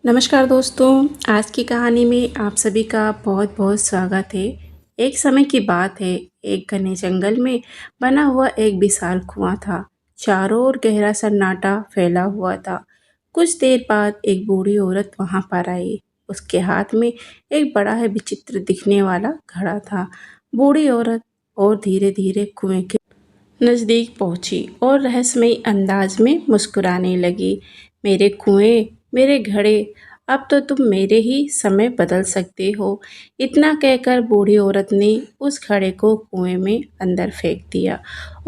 नमस्कार दोस्तों, आज की कहानी में आप सभी का बहुत बहुत स्वागत है। एक समय की बात है, एक घने जंगल में बना हुआ एक विशाल कुआं था। चारों ओर गहरा सन्नाटा फैला हुआ था। कुछ देर बाद एक बूढ़ी औरत वहां पर आई। उसके हाथ में एक बड़ा है विचित्र दिखने वाला घड़ा था। बूढ़ी औरत और धीरे धीरे कुएं के नज़दीक पहुंची और रहस्यमयी अंदाज में मुस्कुराने लगी। मेरे कुएं, मेरे घड़े, अब तो तुम मेरे ही समय बदल सकते हो। इतना कहकर बूढ़ी औरत ने उस घड़े को कुएं में अंदर फेंक दिया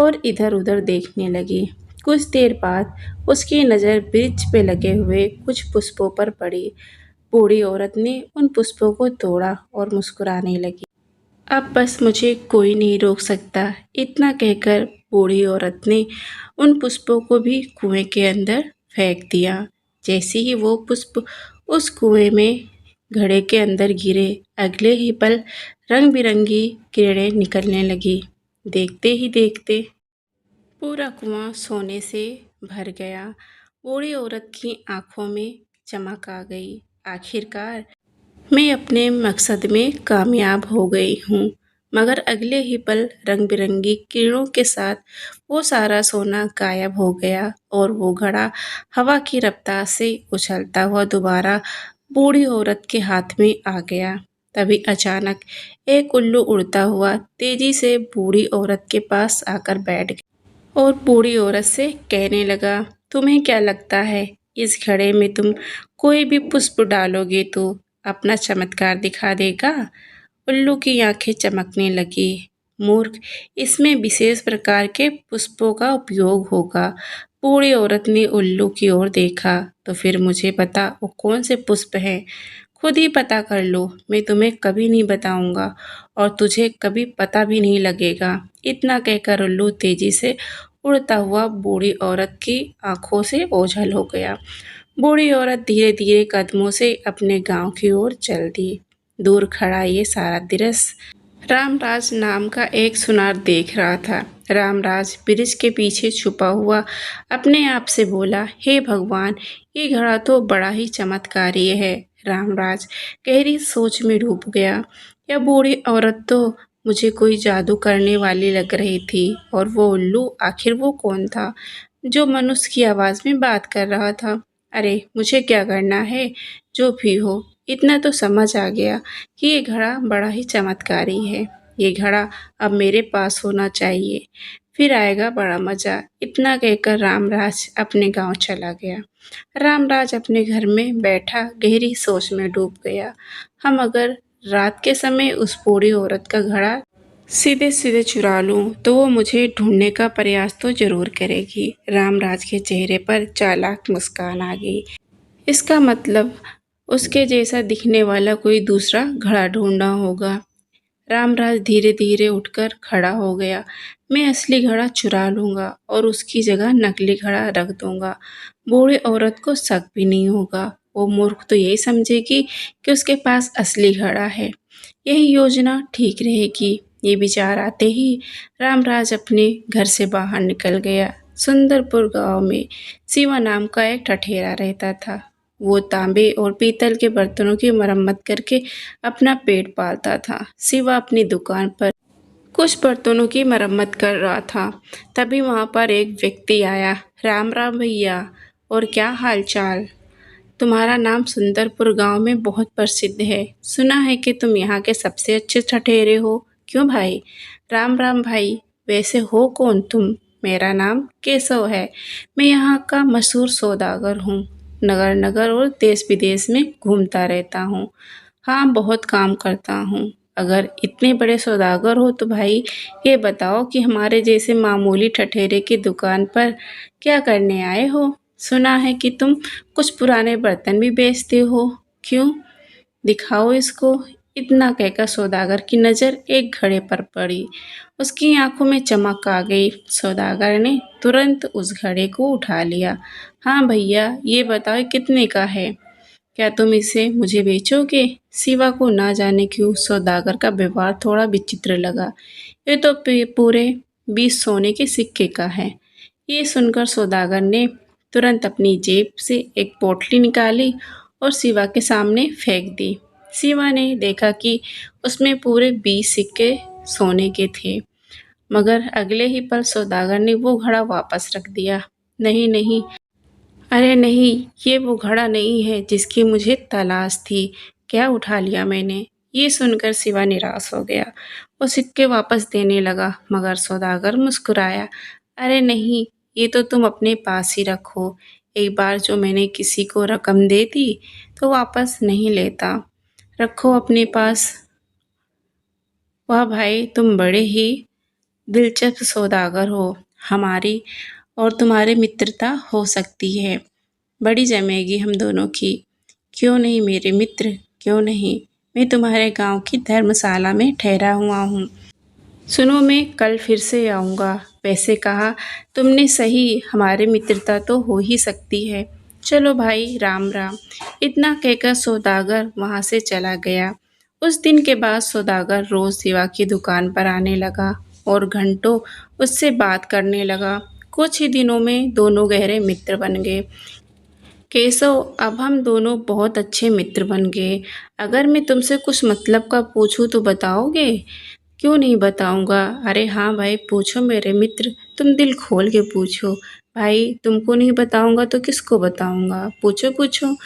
और इधर उधर देखने लगी। कुछ देर बाद उसकी नज़र वृक्ष पे लगे हुए कुछ पुष्पों पर पड़ी। बूढ़ी औरत ने उन पुष्पों को तोड़ा और मुस्कुराने लगी। अब बस मुझे कोई नहीं रोक सकता। इतना कहकर बूढ़ी औरत ने उन पुष्पों को भी कुएं के अंदर फेंक दिया। जैसे ही वो पुष्प उस कुएं में घड़े के अंदर गिरे, अगले ही पल रंग बिरंगी किरणें निकलने लगी। देखते ही देखते पूरा कुआं सोने से भर गया। बूढ़ी औरत की आंखों में चमक आ गई। आखिरकार मैं अपने मकसद में कामयाब हो गई हूँ। मगर अगले ही पल रंग बिरंगी किरणों के साथ वो सारा सोना गायब हो गया और वो घड़ा हवा की रफ्तार से उछलता हुआ दोबारा बूढ़ी औरत के हाथ में आ गया। तभी अचानक एक उल्लू उड़ता हुआ तेजी से बूढ़ी औरत के पास आकर बैठ गया और बूढ़ी औरत से कहने लगा, तुम्हें क्या लगता है इस घड़े में तुम कोई भी पुष्प डालोगे तो अपना चमत्कार दिखा देगा? उल्लू की आंखें चमकने लगी। मूर्ख, इसमें विशेष प्रकार के पुष्पों का उपयोग होगा। बूढ़ी औरत ने उल्लू की ओर देखा। तो फिर मुझे बता वो कौन से पुष्प हैं? खुद ही पता कर लो, मैं तुम्हें कभी नहीं बताऊंगा और तुझे कभी पता भी नहीं लगेगा। इतना कहकर उल्लू तेजी से उड़ता हुआ बूढ़ी औरत की आंखों से ओझल हो गया। बूढ़ी औरत धीरे धीरे कदमों से अपने गांव की ओर चल दी। दूर खड़ा ये सारा दृश्य रामराज नाम का एक सुनार देख रहा था। रामराज ब्रिज के पीछे छुपा हुआ अपने आप से बोला, हे भगवान, ये घड़ा तो बड़ा ही चमत्कारी है। रामराज गहरी सोच में डूब गया। यह बूढ़ी औरत तो मुझे कोई जादू करने वाली लग रही थी, और वो उल्लू आखिर वो कौन था जो मनुष्य की आवाज में बात कर रहा था? अरे मुझे क्या करना है? जो भी हो, इतना तो समझ आ गया कि ये घड़ा बड़ा ही चमत्कारी है। ये घड़ा अब मेरे पास होना चाहिए, फिर आएगा बड़ा मजा। इतना कहकर रामराज अपने गांव चला गया। रामराज अपने घर में बैठा गहरी सोच में डूब गया। हम अगर रात के समय उस बूढ़ी औरत का घड़ा सीधे सीधे चुरा लूं तो वो मुझे ढूंढने का प्रयास तो जरूर करेगी। रामराज के चेहरे पर चालाक मुस्कान आ गई। इसका मतलब उसके जैसा दिखने वाला कोई दूसरा घड़ा ढूंढना होगा। रामराज धीरे धीरे उठकर खड़ा हो गया। मैं असली घड़ा चुरा लूंगा और उसकी जगह नकली घड़ा रख दूंगा। बूढ़ी औरत को शक भी नहीं होगा। वो मूर्ख तो यही समझेगी कि उसके पास असली घड़ा है। यही योजना ठीक रहेगी। ये विचार आते ही रामराज अपने घर से बाहर निकल गया। सुंदरपुर गांव में शिवा नाम का एक ठठेरा रहता था। वो तांबे और पीतल के बर्तनों की मरम्मत करके अपना पेट पालता था। शिवा अपनी दुकान पर कुछ बर्तनों की मरम्मत कर रहा था। तभी वहां पर एक व्यक्ति आया। राम राम भैया, और क्या हाल चाल? तुम्हारा नाम सुंदरपुर गांव में बहुत प्रसिद्ध है। सुना है कि तुम यहाँ के सबसे अच्छे ठठेरे हो। क्यों भाई? राम राम भाई, वैसे हो कौन तुम? मेरा नाम केशव है। मैं यहाँ का मशहूर सौदागर हूँ। नगर नगर और देश विदेश में घूमता रहता हूँ। हाँ, बहुत काम करता हूँ। अगर इतने बड़े सौदागर हो तो भाई ये बताओ कि हमारे जैसे मामूली ठठेरे की दुकान पर क्या करने आए हो? सुना है कि तुम कुछ पुराने बर्तन भी बेचते हो। क्यों? दिखाओ इसको। इतना कहकर सौदागर की नज़र एक घड़े पर पड़ी। उसकी आंखों में चमक आ गई। सौदागर ने तुरंत उस घड़े को उठा लिया। हाँ भैया, ये बताओ कितने का है? क्या तुम इसे मुझे बेचोगे? शिवा को ना जाने क्यों सौदागर का व्यवहार थोड़ा विचित्र लगा। ये तो पूरे 20 सोने के सिक्के का है। ये सुनकर सौदागर ने तुरंत अपनी जेब से एक पोटली निकाली और शिवा के सामने फेंक दी। शिवा ने देखा कि उसमें पूरे 20 सिक्के सोने के थे, मगर अगले ही पल सौदागर ने वो घड़ा वापस रख दिया। नहीं नहीं, अरे नहीं, ये वो घड़ा नहीं है जिसकी मुझे तलाश थी। क्या उठा लिया मैंने? ये सुनकर शिवा निराश हो गया। वो सिक्के वापस देने लगा, मगर सौदागर मुस्कुराया। अरे नहीं, ये तो तुम अपने पास ही रखो। एक बार जो मैंने किसी को रकम दे दी तो वापस नहीं लेता। रखो अपने पास। वाह भाई, तुम बड़े ही दिलचस्प सौदागर हो। हमारी और तुम्हारी मित्रता हो सकती है, बड़ी जमेगी हम दोनों की। क्यों नहीं मेरे मित्र, क्यों नहीं। मैं तुम्हारे गांव की धर्मशाला में ठहरा हुआ हूँ। सुनो, मैं कल फिर से आऊँगा। वैसे कहा तुमने सही, हमारी मित्रता तो हो ही सकती है। चलो भाई, राम राम। इतना कहकर सौदागर वहाँ से चला गया। उस दिन के बाद सौदागर रोज शिवा की दुकान पर आने लगा और घंटों उससे बात करने लगा। कुछ ही दिनों में दोनों गहरे मित्र बन गए। केशव, अब हम दोनों बहुत अच्छे मित्र बन गए। अगर मैं तुमसे कुछ मतलब का पूछूं तो बताओगे? क्यों नहीं बताऊंगा। अरे हाँ भाई, पूछो मेरे मित्र, तुम दिल खोल के पूछो। भाई, तुमको नहीं बताऊंगा तो किसको बताऊंगा? पूछो पूछो।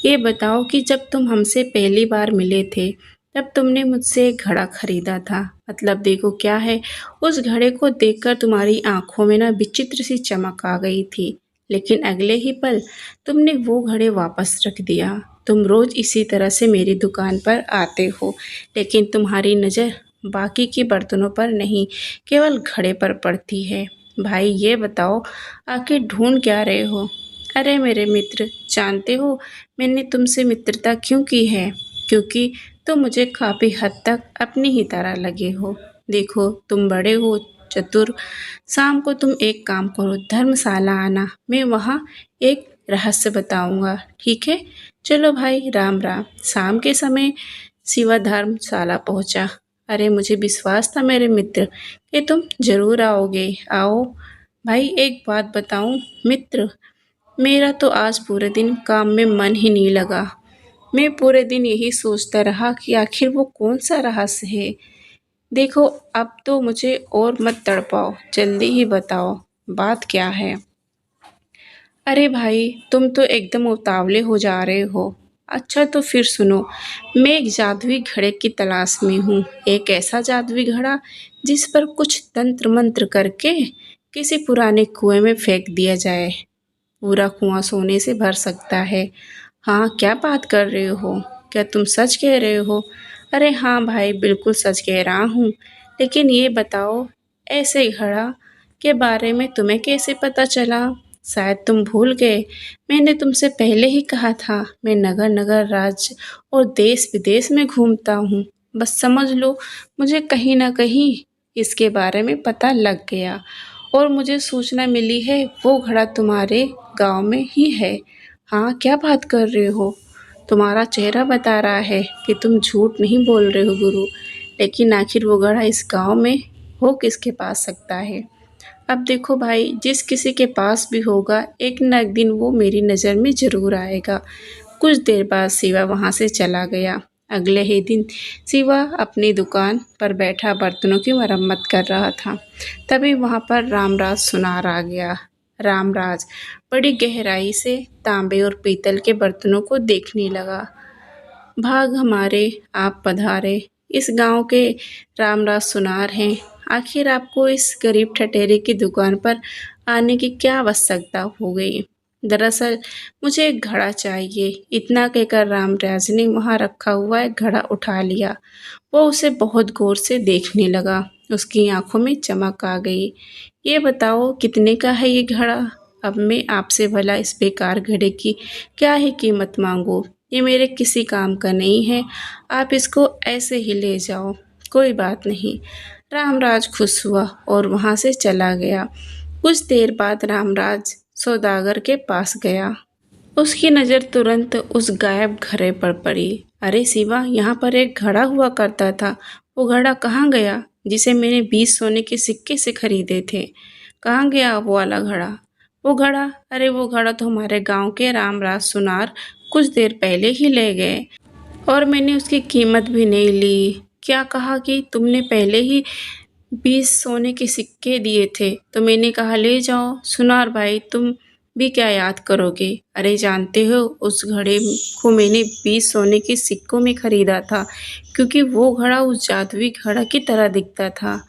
ये बताओ कि जब तुम हमसे पहली बार मिले थे तब तुमने मुझसे एक घड़ा खरीदा था। मतलब देखो क्या है, उस घड़े को देखकर तुम्हारी आंखों में ना विचित्र सी चमक आ गई थी, लेकिन अगले ही पल तुमने वो घड़े वापस रख दिया। तुम रोज इसी तरह से मेरी दुकान पर आते हो, लेकिन तुम्हारी नज़र बाकी के बर्तनों पर नहीं, केवल घड़े पर पड़ती है। भाई ये बताओ, आखिर ढूंढ क्या रहे हो? अरे मेरे मित्र, जानते हो मैंने तुमसे मित्रता क्यों की है? क्योंकि तुम मुझे काफ़ी हद तक अपनी ही तरह लगे हो। देखो, तुम बड़े हो, चतुर। शाम को तुम एक काम करो, धर्मशाला आना, मैं वहाँ एक रहस्य बताऊंगा, ठीक है? चलो भाई, राम राम। शाम के समय शिवा धर्मशाला पहुंचा। अरे मुझे विश्वास था मेरे मित्र कि तुम जरूर आओगे। आओ भाई, एक बात बताऊं मित्र, मेरा तो आज पूरे दिन काम में मन ही नहीं लगा। मैं पूरे दिन यही सोचता रहा कि आखिर वो कौन सा रहस्य है। देखो, अब तो मुझे और मत तड़पाओ, जल्दी ही बताओ बात क्या है। अरे भाई, तुम तो एकदम उतावले हो जा रहे हो। अच्छा तो फिर सुनो, मैं एक जादुई घड़े की तलाश में हूँ। एक ऐसा जादुई घड़ा जिस पर कुछ तंत्र मंत्र करके किसी पुराने कुएं में फेंक दिया जाए, पूरा कुआं सोने से भर सकता है। हाँ, क्या बात कर रहे हो? क्या तुम सच कह रहे हो? अरे हाँ भाई, बिल्कुल सच कह रहा हूँ। लेकिन ये बताओ, ऐसे घड़ा के बारे में तुम्हें कैसे पता चला? शायद तुम भूल गए, मैंने तुमसे पहले ही कहा था मैं नगर नगर, राज्य और देश विदेश में घूमता हूँ। बस समझ लो, मुझे कहीं ना कहीं इसके बारे में पता लग गया और मुझे सूचना मिली है वो घड़ा तुम्हारे गांव में ही है। हाँ, क्या बात कर रहे हो? तुम्हारा चेहरा बता रहा है कि तुम झूठ नहीं बोल रहे हो गुरु। लेकिन आखिर वो घड़ा इस गांव में हो किसके पास सकता है? अब देखो भाई, जिस किसी के पास भी होगा, एक न एक दिन वो मेरी नज़र में ज़रूर आएगा। कुछ देर बाद शिवा वहाँ से चला गया। अगले ही दिन शिवा अपनी दुकान पर बैठा बर्तनों की मरम्मत कर रहा था। तभी वहाँ पर रामराज सुनार आ गया। रामराज बड़ी गहराई से तांबे और पीतल के बर्तनों को देखने लगा। भाग हमारे, आप पधारे। इस गांव के रामराज सुनार हैं। आखिर आपको इस गरीब ठठेरे की दुकान पर आने की क्या आवश्यकता हो गई? दरअसल मुझे एक घड़ा चाहिए। इतना कहकर रामराज ने वहां रखा हुआ एक घड़ा उठा लिया। वो उसे बहुत गौर से देखने लगा। उसकी आंखों में चमक आ गई। ये बताओ, कितने का है ये घड़ा? अब मैं आपसे भला इस बेकार घड़े की क्या ही कीमत मांगू? ये मेरे किसी काम का नहीं है। आप इसको ऐसे ही ले जाओ, कोई बात नहीं। रामराज खुश हुआ और वहां से चला गया। कुछ देर बाद रामराज सौदागर के पास गया। उसकी नज़र तुरंत उस गायब घड़े पर पड़ी। अरे शिवा, यहाँ पर एक घड़ा हुआ करता था। वो घड़ा कहाँ गया जिसे मैंने 20 सोने के सिक्के से खरीदे थे? कहाँ गया वो वाला घड़ा? वो घड़ा, अरे वो घड़ा तो हमारे गांव के रामराज सुनार कुछ देर पहले ही ले गए और मैंने उसकी कीमत भी नहीं ली। क्या कहा कि तुमने पहले ही 20 सोने के सिक्के दिए थे, तो मैंने कहा ले जाओ। सुनार भाई तुम भी क्या याद करोगे? अरे जानते हो उस घड़े को मैंने 20 सोने के सिक्कों में खरीदा था, क्योंकि वो घड़ा उस जादुई घड़ा की तरह दिखता था।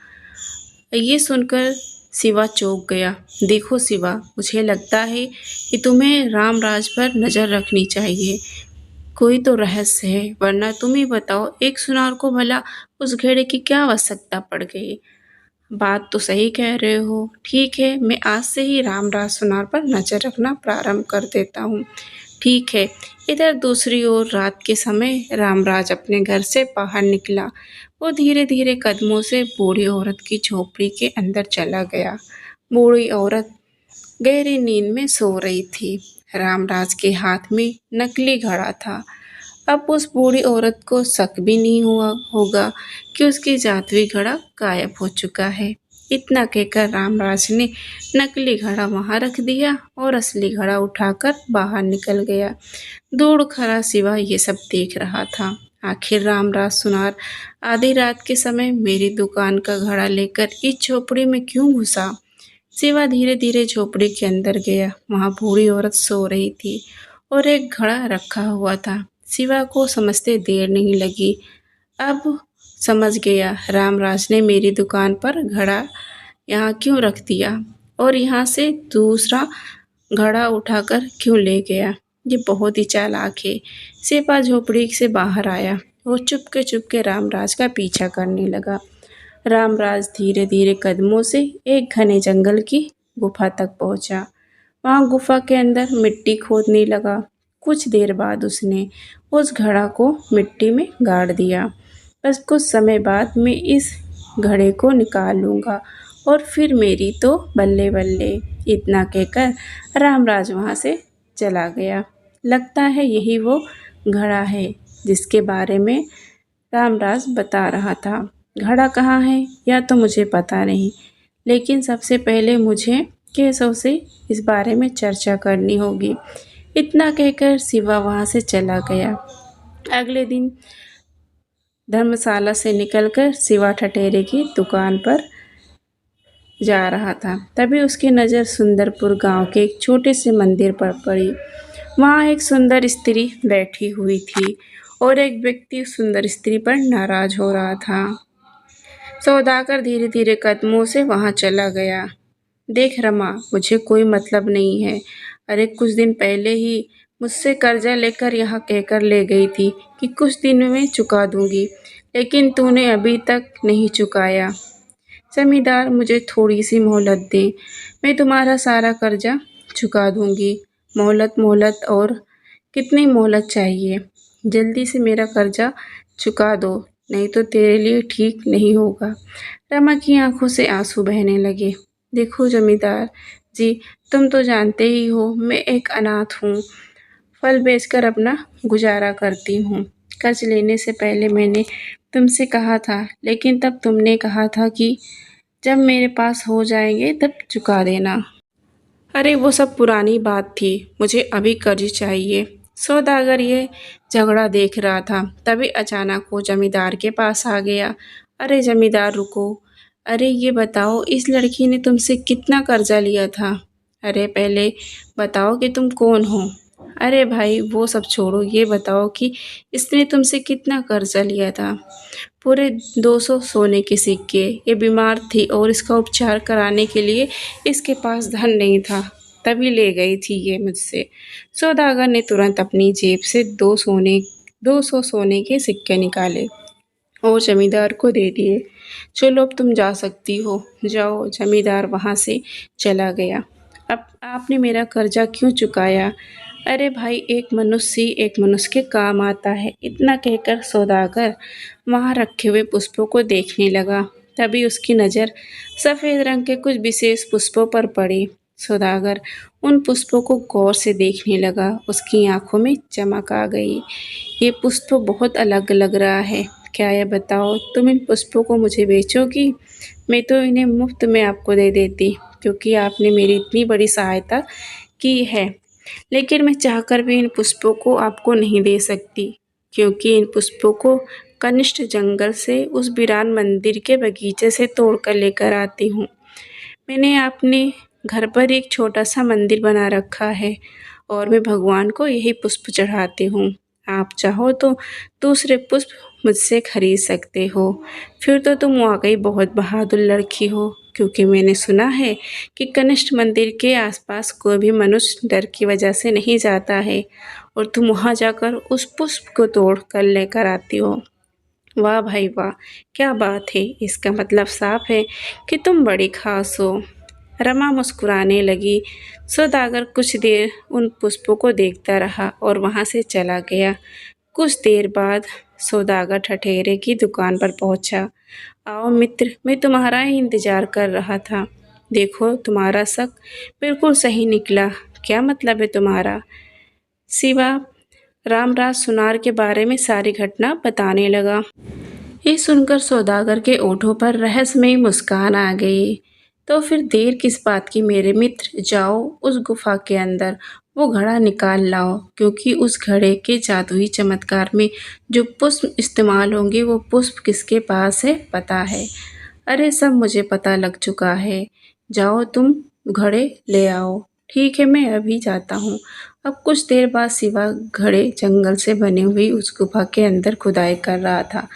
ये सुनकर शिवा चौंक गया। देखो शिवा, मुझे लगता है कि तुम्हें रामराज पर नज़र रखनी चाहिए। कोई तो रहस्य है, वरना तुम ही बताओ एक सुनार को भला उस घेड़े की क्या आवश्यकता पड़ गई। बात तो सही कह रहे हो। ठीक है, मैं आज से ही रामराज सुनार पर नजर रखना प्रारंभ कर देता हूँ। ठीक है। इधर दूसरी ओर रात के समय रामराज अपने घर से बाहर निकला। वो धीरे धीरे कदमों से बूढ़ी औरत की झोपड़ी के अंदर चला गया। बूढ़ी औरत गहरी नींद में सो रही थी। रामराज के हाथ में नकली घड़ा था। अब उस बूढ़ी औरत को शक भी नहीं हुआ होगा कि उसकी जादुई घड़ा गायब हो चुका है। इतना कहकर रामराज ने नकली घड़ा वहां रख दिया और असली घड़ा उठाकर बाहर निकल गया। दूर खड़ा शिवा ये सब देख रहा था। आखिर रामराज सुनार आधी रात के समय मेरी दुकान का घड़ा लेकर इस झोपड़ी में क्यों घुसा? शिवा धीरे धीरे झोपड़ी के अंदर गया। वहां बूढ़ी औरत सो रही थी और एक घड़ा रखा हुआ था। शिवा को समझते देर नहीं लगी। अब समझ गया, रामराज ने मेरी दुकान पर घड़ा यहाँ क्यों रख दिया और यहाँ से दूसरा घड़ा उठाकर क्यों ले गया। ये बहुत ही चालाक है। शिवा झोपड़ी से बाहर आया और चुपके रामराज का पीछा करने लगा। रामराज धीरे धीरे कदमों से एक घने जंगल की गुफा तक पहुंचा। वहां गुफा के अंदर मिट्टी खोदने लगा। कुछ देर बाद उसने उस घड़ा को मिट्टी में गाड़ दिया। बस कुछ समय बाद मैं इस घड़े को निकाल लूँगा और फिर मेरी तो बल्ले बल्ले। इतना कहकर रामराज वहाँ से चला गया। लगता है यही वो घड़ा है जिसके बारे में रामराज बता रहा था। घड़ा कहाँ है या तो मुझे पता नहीं, लेकिन सबसे पहले मुझे केशव से इस बारे में चर्चा करनी होगी। इतना कहकर शिवा वहाँ से चला गया। अगले दिन धर्मशाला से निकलकर शिवा ठठेरे की दुकान पर जा रहा था। तभी उसकी नज़र सुंदरपुर गांव के एक छोटे से मंदिर पर पड़ी। वहाँ एक सुंदर स्त्री बैठी हुई थी और एक व्यक्ति उस सुंदर स्त्री पर नाराज हो रहा था। सौदागर धीरे धीरे कदमों से वहाँ चला गया। देख रमा, मुझे कोई मतलब नहीं है। अरे कुछ दिन पहले ही मुझसे कर्जा लेकर यहाँ कहकर ले गई थी कि कुछ दिन में चुका दूंगी, लेकिन तूने अभी तक नहीं चुकाया। जमींदार, मुझे थोड़ी सी मोहलत दे, मैं तुम्हारा सारा कर्जा चुका दूंगी। मोहलत मोहलत, और कितनी मोहलत चाहिए? जल्दी से मेरा कर्जा चुका दो, नहीं तो तेरे लिए ठीक नहीं होगा। रमा की आंखों से आंसू बहने लगे। देखो जमींदार जी, तुम तो जानते ही हो मैं एक अनाथ हूँ। फल बेचकर अपना गुजारा करती हूँ। कर्ज लेने से पहले मैंने तुमसे कहा था, लेकिन तब तुमने कहा था कि जब मेरे पास हो जाएंगे तब चुका देना। अरे वो सब पुरानी बात थी, मुझे अभी कर्ज चाहिए। सौदागर ये झगड़ा देख रहा था। तभी अचानक वो जमींदार के पास आ गया। अरे जमींदार रुको, अरे ये बताओ इस लड़की ने तुमसे कितना कर्जा लिया था? अरे पहले बताओ कि तुम कौन हो? अरे भाई वो सब छोड़ो, ये बताओ कि इसने तुमसे कितना कर्जा लिया था? पूरे 200 सोने के सिक्के। ये बीमार थी और इसका उपचार कराने के लिए इसके पास धन नहीं था, तभी ले गई थी ये मुझसे। सौदागर ने तुरंत अपनी जेब से 200 सोने के सिक्के निकाले और जमींदार को दे दिए। चलो अब तुम जा सकती हो, जाओ। जमींदार वहाँ से चला गया। अब आपने मेरा कर्जा क्यों चुकाया? अरे भाई, एक मनुष्य ही एक मनुष्य के काम आता है। इतना कहकर सौदागर वहाँ रखे हुए पुष्पों को देखने लगा। तभी उसकी नज़र सफ़ेद रंग के कुछ विशेष पुष्पों पर पड़ी। सौदागर उन पुष्पों को गौर से देखने लगा। उसकी आंखों में चमक आ गई। ये पुष्प बहुत अलग लग रहा है। क्या यह बताओ, तुम इन पुष्पों को मुझे बेचोगी? मैं तो इन्हें मुफ्त में आपको दे देती, क्योंकि आपने मेरी इतनी बड़ी सहायता की है। लेकिन मैं चाहकर भी इन पुष्पों को आपको नहीं दे सकती, क्योंकि इन पुष्पों को कनिष्ठ जंगल से उस वीरान मंदिर के बगीचे से तोड़कर लेकर आती हूँ। मैंने अपने घर पर एक छोटा-सा मंदिर बना रखा है और मैं भगवान को यही पुष्प चढ़ाती हूँ। आप चाहो तो दूसरे पुष्प मुझसे खरीद सकते हो। फिर तो तुम वाक़ई बहुत बहादुर लड़की हो, क्योंकि मैंने सुना है कि कनिष्ठ मंदिर के आसपास कोई भी मनुष्य डर की वजह से नहीं जाता है और तुम वहाँ जाकर उस पुष्प को तोड़ कर लेकर आती हो। वाह भाई वाह! क्या बात है! इसका मतलब साफ है कि तुम बड़ी ख़ास हो। रमा मुस्कुराने लगी। सौदागर कुछ देर उन पुष्पों को देखता रहा और वहाँ से चला गया। कुछ देर बाद सौदागर ठठेरे की दुकान पर पहुँचा। आओ मित्र, मैं तुम्हारा ही इंतज़ार कर रहा था। देखो, तुम्हारा शक बिल्कुल सही निकला। क्या मतलब है तुम्हारा? शिवा रामराज सुनार के बारे में सारी घटना बताने लगा। ये सुनकर सौदागर के ओठों पर रहस्यमयी मुस्कान आ गई। तो फिर देर किस बात की मेरे मित्र, जाओ उस गुफा के अंदर वो घड़ा निकाल लाओ, क्योंकि उस घड़े के जादुई चमत्कार में जो पुष्प इस्तेमाल होंगे वो पुष्प किसके पास है पता है। अरे सब मुझे पता लग चुका है। जाओ तुम घड़े ले आओ। ठीक है, मैं अभी जाता हूँ। अब कुछ देर बाद शिवा घड़े जंगल से बनी हुई उस गुफा के अंदर खुदाई कर रहा था।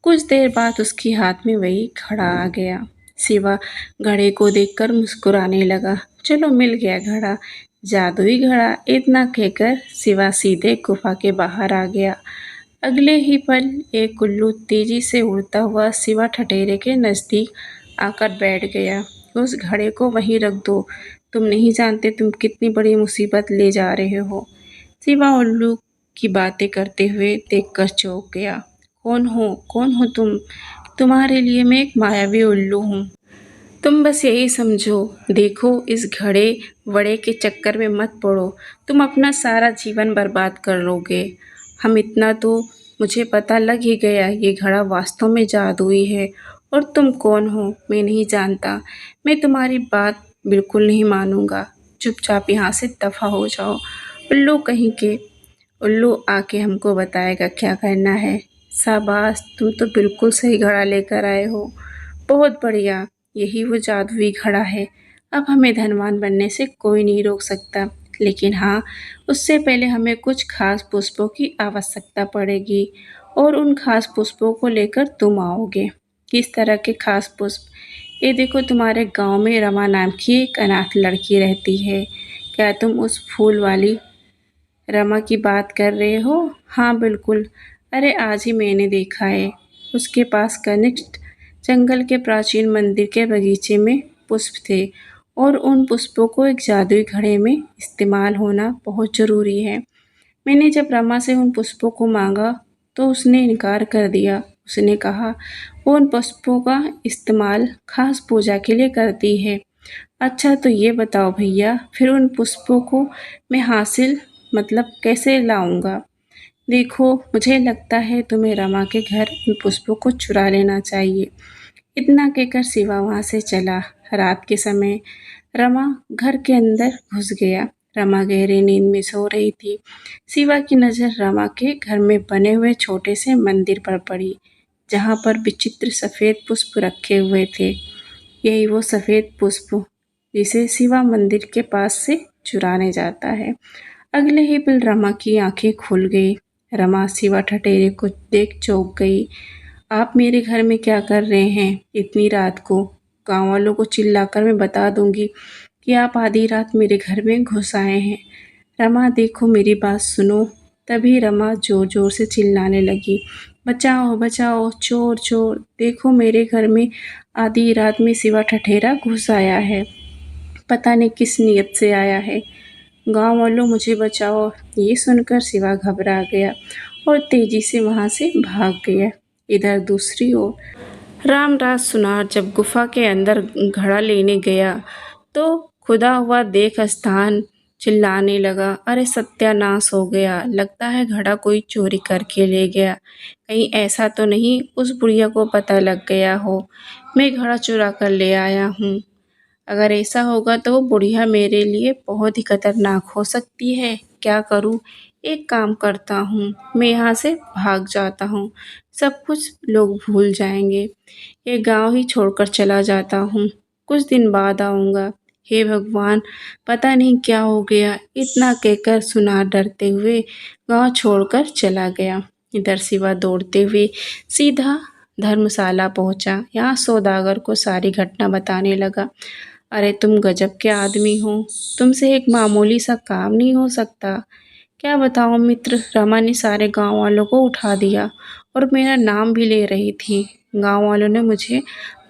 कुछ देर बाद उसके हाथ में वही घड़ा आ गया। शिवा घड़े को देखकर मुस्कुराने लगा। चलो मिल गया घड़ा, जादुई घड़ा। इतना कहकर शिवा सीधे गुफा के बाहर आ गया। अगले ही पल एक उल्लू तेजी से उड़ता हुआ शिवा ठठेरे के नज़दीक आकर बैठ गया। उस घड़े को वहीं रख दो, तुम नहीं जानते तुम कितनी बड़ी मुसीबत ले जा रहे हो। शिवा उल्लू की बातें करते हुए देखकर चौंक गया। कौन हो तुम? तुम्हारे लिए मैं एक मायावी उल्लू हूँ। तुम बस यही समझो। देखो, इस घड़े वड़े के चक्कर में मत पड़ो, तुम अपना सारा जीवन बर्बाद कर लोगे। हम इतना तो मुझे पता लग ही गया, ये घड़ा वास्तव में जादुई है। और तुम कौन हो मैं नहीं जानता। मैं तुम्हारी बात बिल्कुल नहीं मानूंगा। चुपचाप यहाँ से दफ़ा हो जाओ। उल्लू कहीं के। उल्लू आके हमको बताएगा क्या करना है। शाबाश, तुम तो बिल्कुल सही घड़ा लेकर आए हो। बहुत बढ़िया, यही वो जादुई घड़ा है। अब हमें धनवान बनने से कोई नहीं रोक सकता। लेकिन हाँ, उससे पहले हमें कुछ खास पुष्पों की आवश्यकता पड़ेगी और उन खास पुष्पों को लेकर तुम आओगे। किस तरह के खास पुष्प? ये देखो, तुम्हारे गांव में रमा नाम की एक अनाथ लड़की रहती है। क्या तुम उस फूल वाली रमा की बात कर रहे हो? हाँ बिल्कुल। अरे आज ही मैंने देखा है। उसके पास कनिष्ठ जंगल के प्राचीन मंदिर के बगीचे में पुष्प थे और उन पुष्पों को एक जादुई घड़े में इस्तेमाल होना बहुत ज़रूरी है। मैंने जब रमा से उन पुष्पों को मांगा तो उसने इनकार कर दिया। उसने कहा वो उन पुष्पों का इस्तेमाल खास पूजा के लिए करती है। अच्छा तो ये बताओ भैया, फिर उन पुष्पों को मैं हासिल मतलब कैसे लाऊंगा? देखो, मुझे लगता है तुम्हें रमा के घर उन पुष्पों को चुरा लेना चाहिए। इतना कहकर शिवा वहाँ से चला। रात के समय रमा घर के अंदर घुस गया। रमा गहरी नींद में सो रही थी। शिवा की नज़र रमा के घर में बने हुए छोटे से मंदिर पर पड़ी, जहाँ पर विचित्र सफ़ेद पुष्प रखे हुए थे। यही वो सफ़ेद पुष्प जिसे शिवा मंदिर के पास से चुराने जाता है। अगले ही पल रमा की आंखें खुल गई। रमा शिवा ठठेरे को देख चौंक गई। आप मेरे घर में क्या कर रहे हैं इतनी रात को? गांव वालों को चिल्लाकर मैं बता दूंगी कि आप आधी रात मेरे घर में घुस आए हैं। रमा देखो, मेरी बात सुनो। तभी रमा जोर जोर से चिल्लाने लगी, बचाओ बचाओ, चोर चोर! देखो, मेरे घर में आधी रात में शिवा ठठेरा घुस आया है। पता नहीं किस नीयत से आया है। गांव वालों मुझे बचाओ। ये सुनकर शिवा घबरा गया और तेजी से वहां से भाग गया। इधर दूसरी ओर रामराज सुनार जब गुफा के अंदर घड़ा लेने गया तो खुदा हुआ देख स्थान चिल्लाने लगा, अरे सत्यानाश हो गया! लगता है घड़ा कोई चोरी करके ले गया। कहीं ऐसा तो नहीं उस बुढ़िया को पता लग गया हो मैं घड़ा चुरा कर ले आया हूँ। अगर ऐसा होगा तो वो बुढ़िया मेरे लिए बहुत ही खतरनाक हो सकती है। क्या करूँ? एक काम करता हूँ, मैं यहाँ से भाग जाता हूँ। सब कुछ लोग भूल जाएंगे। ये गांव ही छोड़कर चला जाता हूँ। कुछ दिन बाद आऊँगा। हे भगवान, पता नहीं क्या हो गया। इतना कहकर सुनार डरते हुए गांव छोड़कर चला गया। इधर शिवा दौड़ते हुए सीधा धर्मशाला पहुंचा। यहाँ सौदागर को सारी घटना बताने लगा। अरे तुम गजब के आदमी हो। तुमसे एक मामूली सा काम नहीं हो सकता। क्या बताऊं मित्र, रमा ने सारे गांव वालों को उठा दिया और मेरा नाम भी ले रही थी। गांव वालों ने मुझे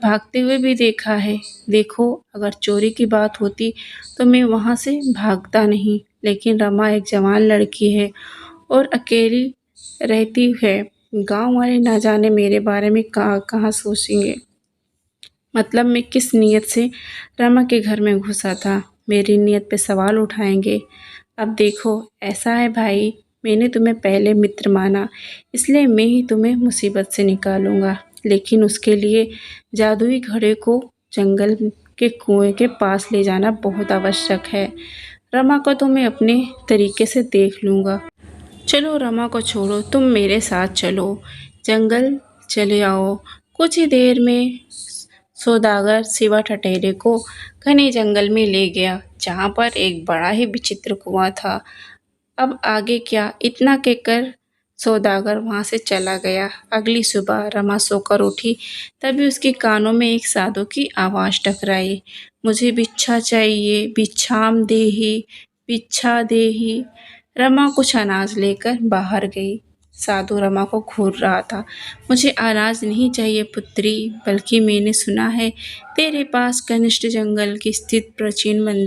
भागते हुए भी देखा है। देखो, अगर चोरी की बात होती तो मैं वहां से भागता नहीं, लेकिन रमा एक जवान लड़की है और अकेली रहती है। गांव वाले ना जाने मेरे बारे में कहाँ कहाँ सोचेंगे। मतलब मैं किस नीयत से रमा के घर में घुसा था, मेरी नीयत पे सवाल उठाएंगे। अब देखो, ऐसा है भाई, मैंने तुम्हें पहले मित्र माना, इसलिए मैं ही तुम्हें मुसीबत से निकालूंगा। लेकिन उसके लिए जादुई घड़े को जंगल के कुएं के पास ले जाना बहुत आवश्यक है। रमा को तो मैं अपने तरीके से देख लूंगा। चलो रमा को छोड़ो, तुम मेरे साथ चलो, जंगल चले आओ। कुछ ही देर में सौदागर शिवा ठठेरे को घने जंगल में ले गया, जहाँ पर एक बड़ा ही विचित्र कुआं था। अब आगे क्या, इतना कहकर सौदागर वहां से चला गया। अगली सुबह रमा सोकर उठी, तभी उसके कानों में एक साधु की आवाज टकराई। मुझे भिक्षा चाहिए, भिक्षाम देही, भिक्षा देही। रमा कुछ अनाज लेकर बाहर गई। साधु रमा को घूर रहा था। मुझे अनाज नहीं चाहिए पुत्री, बल्कि मैंने सुना है तेरे पास कनिष्ठ जंगल की स्थित प्राचीन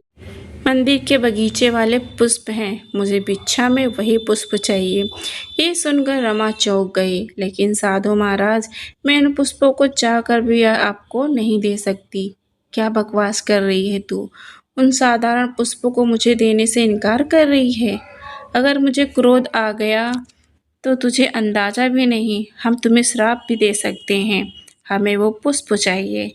मंदिर के बगीचे वाले पुष्प हैं। मुझे भिक्षा में वही पुष्प चाहिए। ये सुनकर रमा चौंक गई। लेकिन साधु महाराज, मैं उन पुष्पों को चाहकर भी आपको नहीं दे सकती। क्या बकवास कर रही है तू? उन साधारण पुष्पों को मुझे देने से इनकार कर रही है? अगर मुझे क्रोध आ गया तो तुझे अंदाजा भी नहीं, हम तुम्हें श्राप भी दे सकते हैं। हमें वो पुष्प चाहिए,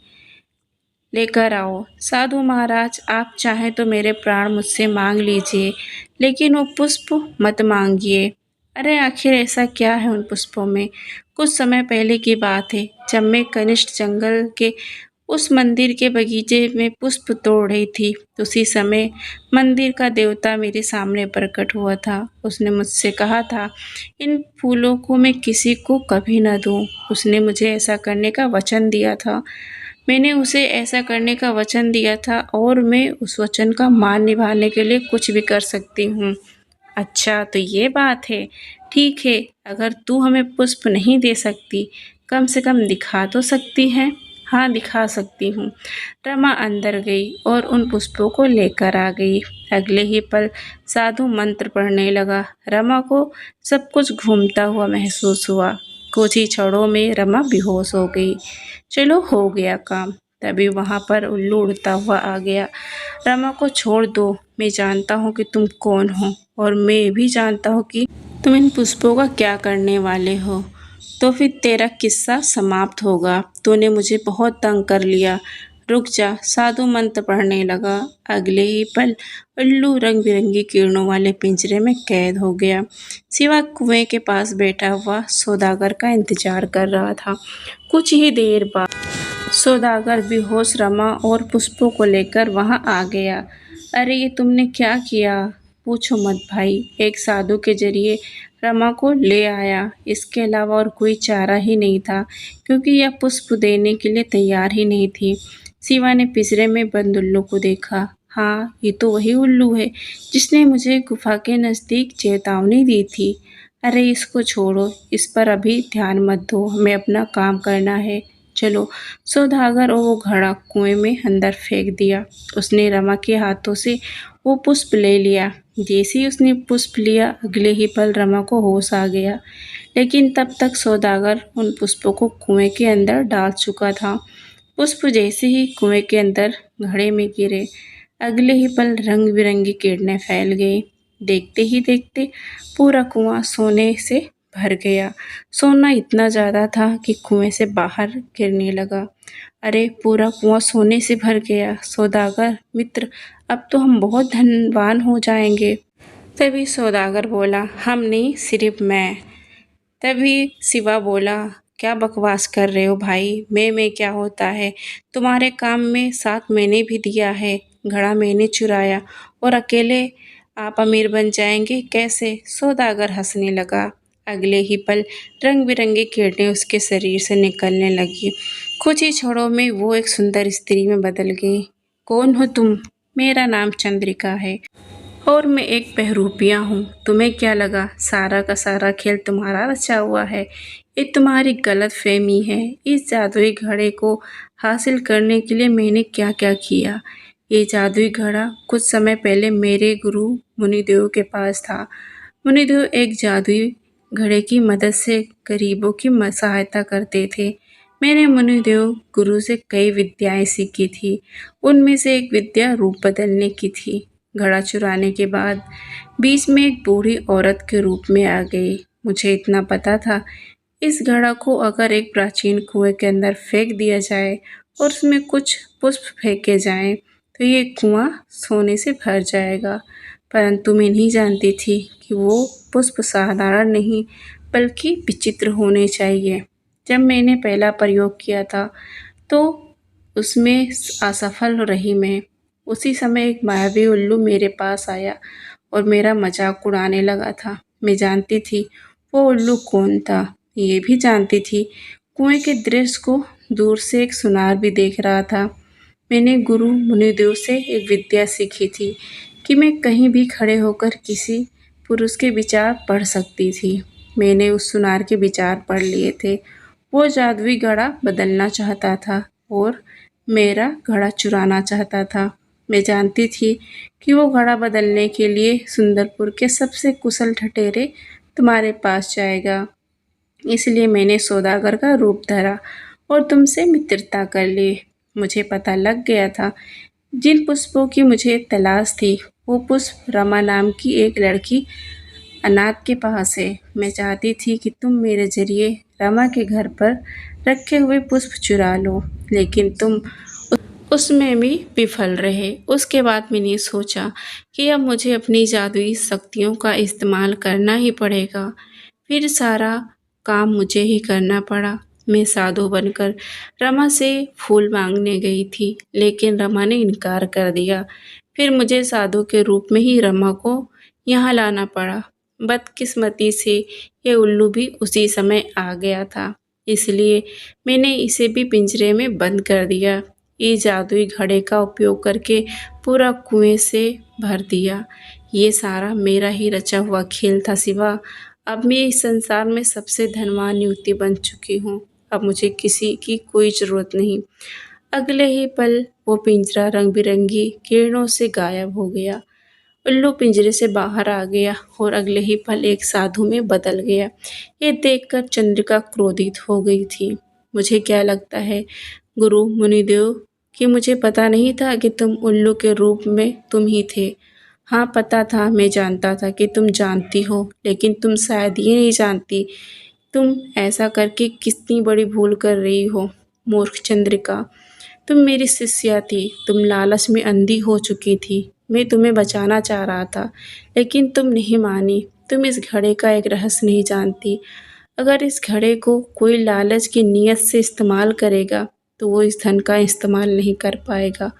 लेकर आओ। साधु महाराज, आप चाहें तो मेरे प्राण मुझसे मांग लीजिए, लेकिन वो पुष्प मत मांगिए। अरे आखिर ऐसा क्या है उन पुष्पों में? कुछ समय पहले की बात है, जब मैं कनिष्ठ जंगल के उस मंदिर के बगीचे में पुष्प तोड़ रही थी, उसी समय मंदिर का देवता मेरे सामने प्रकट हुआ था। उसने मुझसे कहा था, इन फूलों को मैं किसी को कभी न दूं। उसने मुझे ऐसा करने का वचन दिया था। मैंने उसे ऐसा करने का वचन दिया था और मैं उस वचन का मान निभाने के लिए कुछ भी कर सकती हूँ। अच्छा, तो ये बात है। ठीक है, अगर तू हमें पुष्प नहीं दे सकती, कम से कम दिखा तो सकती है। हाँ, दिखा सकती हूँ। रमा अंदर गई और उन पुष्पों को लेकर आ गई। अगले ही पल साधु मंत्र पढ़ने लगा। रमा को सब कुछ घूमता हुआ महसूस हुआ। कुछ ही क्षणों में रमा बेहोश हो गई। चलो, हो गया काम। तभी वहां पर उल्लू उड़ता हुआ आ गया। रमा को छोड़ दो, मैं जानता हूँ कि तुम कौन हो और मैं भी जानता हूँ कि तुम इन पुष्पों का क्या करने वाले हो। तो फिर तेरा किस्सा समाप्त होगा। तूने मुझे बहुत तंग कर लिया। रुक जा, साधु मंत्र पढ़ने लगा। अगले ही पल उल्लू रंग बिरंगी किरणों वाले पिंजरे में कैद हो गया। शिवा कुएं के पास बैठा हुआ सौदागर का इंतजार कर रहा था। कुछ ही देर बाद सौदागर बेहोश रमा और पुष्पों को लेकर वहां आ गया। अरे ये तुमने क्या किया? पूछो मत भाई, एक साधु के जरिए रमा को ले आया। इसके अलावा और कोई चारा ही नहीं था, क्योंकि यह पुष्प देने के लिए तैयार ही नहीं थी। शिवा ने पिंजरे में बंद उल्लू को देखा। हाँ, ये तो वही उल्लू है जिसने मुझे गुफा के नज़दीक चेतावनी दी थी। अरे इसको छोड़ो, इस पर अभी ध्यान मत दो, हमें अपना काम करना है। चलो। सौदागर और वो घड़ा कुएं में अंदर फेंक दिया। उसने रमा के हाथों से वो पुष्प ले लिया। जैसे ही उसने पुष्प लिया, अगले ही पल रमा को होश आ गया। लेकिन तब तक सौदागर उन पुष्पों को कुएं के अंदर डाल चुका था। पुष्प जैसे ही कुएं के अंदर घड़े में गिरे, अगले ही पल रंग बिरंगी किरणें फैल गई। देखते ही देखते पूरा कुआं सोने से भर गया। सोना इतना ज़्यादा था कि कुएं से बाहर गिरने लगा। अरे पूरा कुआं सोने से भर गया। सौदागर मित्र, अब तो हम बहुत धनवान हो जाएंगे। तभी सौदागर बोला, हम नहीं, सिर्फ मैं। तभी शिवा बोला, क्या बकवास कर रहे हो भाई, मैं क्या होता है। तुम्हारे काम में साथ मैंने भी दिया है। घड़ा मैंने चुराया और अकेले आप अमीर बन जाएंगे कैसे। सौदागर हंसने लगा। अगले ही पल रंग बिरंगी किरणें उसके शरीर से निकलने लगी। कुछ ही क्षणों में वो एक सुंदर स्त्री में बदल गई। कौन हो तुम? मेरा नाम चंद्रिका है और मैं एक बहरूपिया हूँ। तुम्हें क्या लगा सारा का सारा खेल तुम्हारा रचा हुआ है? ये तुम्हारी गलत फहमी है। इस जादुई घड़े को हासिल करने के लिए मैंने क्या क्या किया। ये जादुई घड़ा कुछ समय पहले मेरे गुरु मुनिदेव के पास था। मुनिदेव एक जादुई घड़े की मदद से गरीबों की सहायता करते थे। मैंने मुनिदेव गुरु से कई विद्याएं सीखी थी। उनमें से एक विद्या रूप बदलने की थी। घड़ा चुराने के बाद बीच में एक बूढ़ी औरत के रूप में आ गई। मुझे इतना पता था, इस घड़ा को अगर एक प्राचीन कुएं के अंदर फेंक दिया जाए और उसमें कुछ पुष्प फेंके जाएं तो ये कुआं सोने से भर जाएगा। परंतु मैं नहीं जानती थी कि वो पुष्प साधारण नहीं बल्कि विचित्र होने चाहिए। जब मैंने पहला प्रयोग किया था तो उसमें असफल रही मैं। उसी समय एक मायावी उल्लू मेरे पास आया और मेरा मजाक उड़ाने लगा था। मैं जानती थी वो उल्लू कौन था। ये भी जानती थी कुएं के दृश्य को दूर से एक सुनार भी देख रहा था। मैंने गुरु मुनिदेव से एक विद्या सीखी थी कि मैं कहीं भी खड़े होकर किसी पुरुष के विचार पढ़ सकती थी। मैंने उस सुनार के विचार पढ़ लिए थे। वो जादुई घड़ा बदलना चाहता था और मेरा घड़ा चुराना चाहता था। मैं जानती थी कि वो घड़ा बदलने के लिए सुंदरपुर के सबसे कुशल ठठेरे तुम्हारे पास जाएगा। इसलिए मैंने सौदागर का रूप धरा और तुमसे मित्रता कर ली। मुझे पता लग गया था जिन पुष्पों की मुझे तलाश थी वो पुष्प रमा नाम की एक लड़की अनाथ के पास है। मैं चाहती थी कि तुम मेरे जरिए रमा के घर पर रखे हुए पुष्प चुरा लो, लेकिन तुम उसमें भी विफल रहे। उसके बाद मैंने सोचा कि अब मुझे अपनी जादुई शक्तियों का इस्तेमाल करना ही पड़ेगा। फिर सारा काम मुझे ही करना पड़ा। मैं साधु बनकर रमा से फूल मांगने गई थी, लेकिन रमा ने इनकार कर दिया। फिर मुझे साधु के रूप में ही रमा को यहाँ लाना पड़ा। बदकिस्मती से ये उल्लू भी उसी समय आ गया था, इसलिए मैंने इसे भी पिंजरे में बंद कर दिया। ये जादुई घड़े का उपयोग करके पूरा कुएं से भर दिया। ये सारा मेरा ही रचा हुआ खेल था शिवा। अब मैं इस संसार में सबसे धनवान युवती बन चुकी हूँ। अब मुझे किसी की कोई ज़रूरत नहीं। अगले ही पल वो पिंजरा रंग बिरंगी किरणों से गायब हो गया। उल्लू पिंजरे से बाहर आ गया और अगले ही पल एक साधु में बदल गया। ये देखकर चंद्रिका क्रोधित हो गई थी। मुझे क्या लगता है गुरु मुनिदेव कि मुझे पता नहीं था कि तुम उल्लू के रूप में तुम ही थे। हाँ पता था, मैं जानता था कि तुम जानती हो, लेकिन तुम शायद ये नहीं जानती तुम ऐसा करके कितनी बड़ी भूल कर रही हो। मूर्ख चंद्रिका, तुम मेरी शिष्या थी। तुम लालच में अंधी हो चुकी थी। मैं तुम्हें बचाना चाह रहा था, लेकिन तुम नहीं मानी। तुम इस घड़े का एक रहस्य नहीं जानती। अगर इस घड़े को कोई लालच की नीयत से इस्तेमाल करेगा तो वो इस धन का इस्तेमाल नहीं कर पाएगा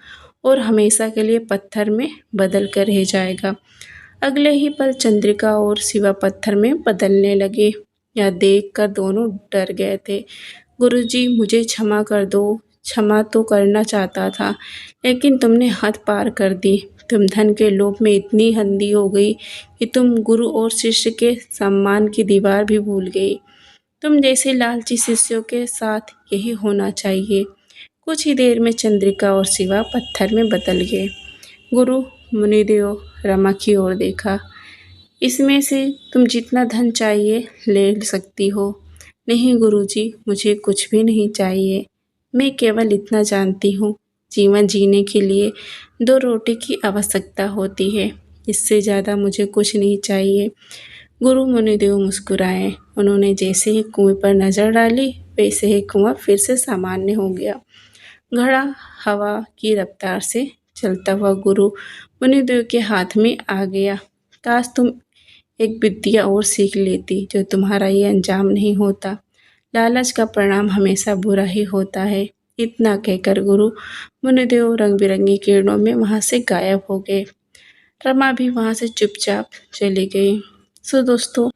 और हमेशा के लिए पत्थर में बदल कर रह जाएगा। अगले ही पल चंद्रिका और शिवा पत्थर में बदलने लगे। यह देखकर दोनों डर गए थे। गुरुजी, मुझे क्षमा कर दो। क्षमा तो करना चाहता था, लेकिन तुमने हद पार कर दी। तुम धन के लोभ में इतनी अंधी हो गई कि तुम गुरु और शिष्य के सम्मान की दीवार भी भूल गई। तुम जैसे लालची शिष्यों के साथ यही होना चाहिए। कुछ ही देर में चंद्रिका और शिवा पत्थर में बदल गए। गुरु मुनिदेव रमा की ओर देखा। इसमें से तुम जितना धन चाहिए ले सकती हो। नहीं गुरुजी, मुझे कुछ भी नहीं चाहिए। मैं केवल इतना जानती हूँ, जीवन जीने के लिए 2 रोटी की आवश्यकता होती है। इससे ज़्यादा मुझे कुछ नहीं चाहिए। गुरु मुनिदेव मुस्कुराए। उन्होंने जैसे ही कुएं पर नजर डाली, वैसे ही कुआं फिर से सामान्य हो गया। घड़ा हवा की रफ्तार से चलता हुआ गुरु मुनिदेव के हाथ में आ गया। काश तुम एक विद्या और सीख लेती जो तुम्हारा ये अंजाम नहीं होता। लालच का परिणाम हमेशा बुरा ही होता है। इतना कहकर गुरु मुनिदेव रंग बिरंगी किरणों में वहां से गायब हो गए। रमा भी वहां से चुपचाप चली गई। सो दोस्तों,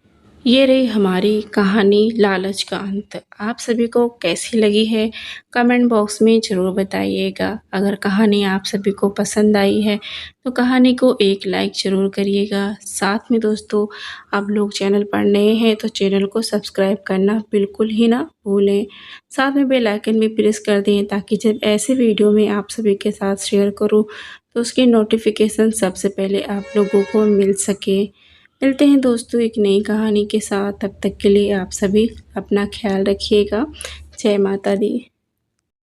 ये रही हमारी कहानी लालच का अंत। आप सभी को कैसी लगी है कमेंट बॉक्स में ज़रूर बताइएगा। अगर कहानी आप सभी को पसंद आई है तो कहानी को एक लाइक ज़रूर करिएगा। साथ में दोस्तों, आप लोग चैनल पर नए हैं तो चैनल को सब्सक्राइब करना बिल्कुल ही ना भूलें। साथ में बेल आइकन भी प्रेस कर दें ताकि जब ऐसे वीडियो में आप सभी के साथ शेयर करूँ तो उसकी नोटिफिकेशन सबसे पहले आप लोगों को मिल सके। मिलते हैं दोस्तों एक नई कहानी के साथ। तब तक के लिए आप सभी अपना ख्याल रखिएगा। जय माता दी।